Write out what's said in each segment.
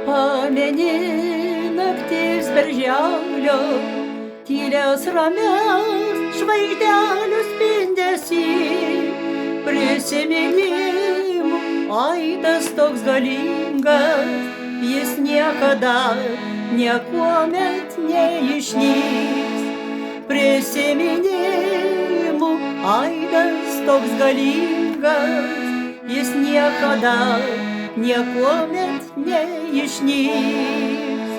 Pameni naktis berželio, tylias ramias žvaigždelių spindesį, prisiminimų aidas toks galingas, jis niekada niekuomet neišnyks. Prisiminimų aidas toks galingas, jis niekada niekuomet neišnyks.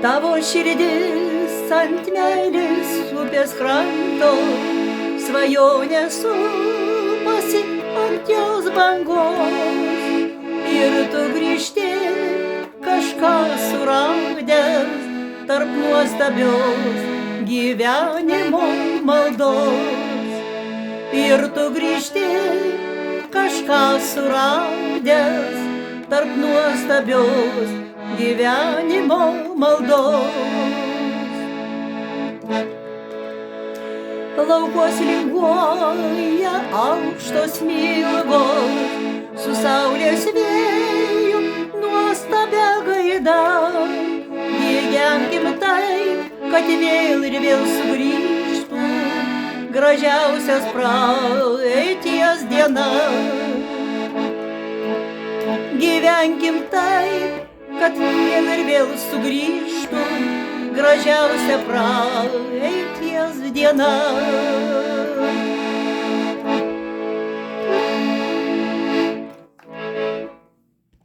Tavo širdis ant meilės upės kranto, svajonė supasi ant jos bangos, ir tu grįžti kažką suradęs tarp nuostabios gyvenimo maldos. Ir tu grįžti kažką suradęs tarp nuostabios gyvenimo maldos. Laukos linguoja aukštos smilgos, su saulės vėju nuostabia gaida. Gyvenkim taip, kad vėl ir vėl sugrįžtų gražiausias praeities diena. Gyvenkim taip, kad vėl ir vėl sugrįžtų gražiausia praeities diena.